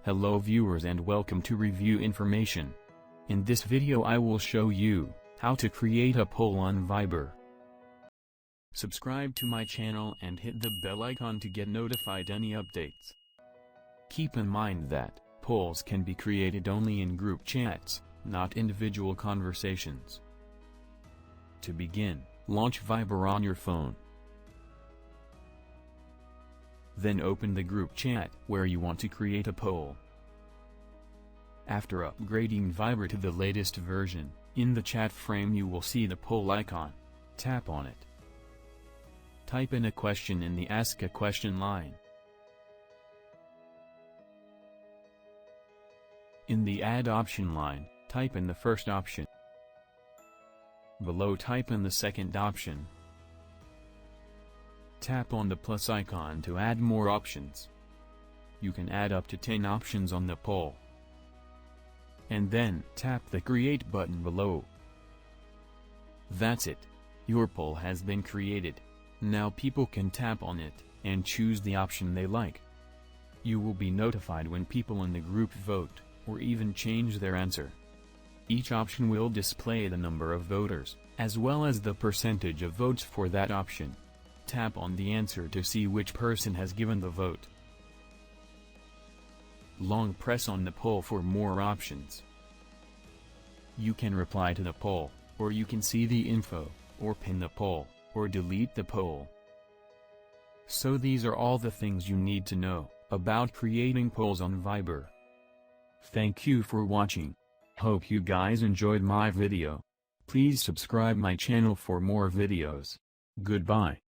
Hello viewers and welcome to Review Information. In this video I will show you how to create a poll on Viber. Subscribe to my channel and hit the bell icon to get notified any updates. Keep in mind that polls can be created only in group chats, not individual conversations. To begin, launch Viber on your phone. Then open the group chat where you want to create a poll. After upgrading Viber to the latest version, in the chat frame you will see the poll icon. Tap on it. Type in a question in the Ask a Question line. In the Add option line, type in the first option. Below type in the second option. Tap on the plus icon to add more options. You can add up to 10 options on the poll. And then tap the Create button below. That's it. Your poll has been created. Now people can tap on it and choose the option they like. You will be notified when people in the group vote, or even change their answer. Each option will display the number of voters, as well as the percentage of votes for that option. Tap on the answer to see which person has given the vote. Long press on the poll for more options. You can reply to the poll, or you can see the info, or pin the poll, or delete the poll. So these are all the things you need to know about creating polls on Viber. Thank you for watching. Hope you guys enjoyed my video. Please subscribe my channel for more videos. Goodbye.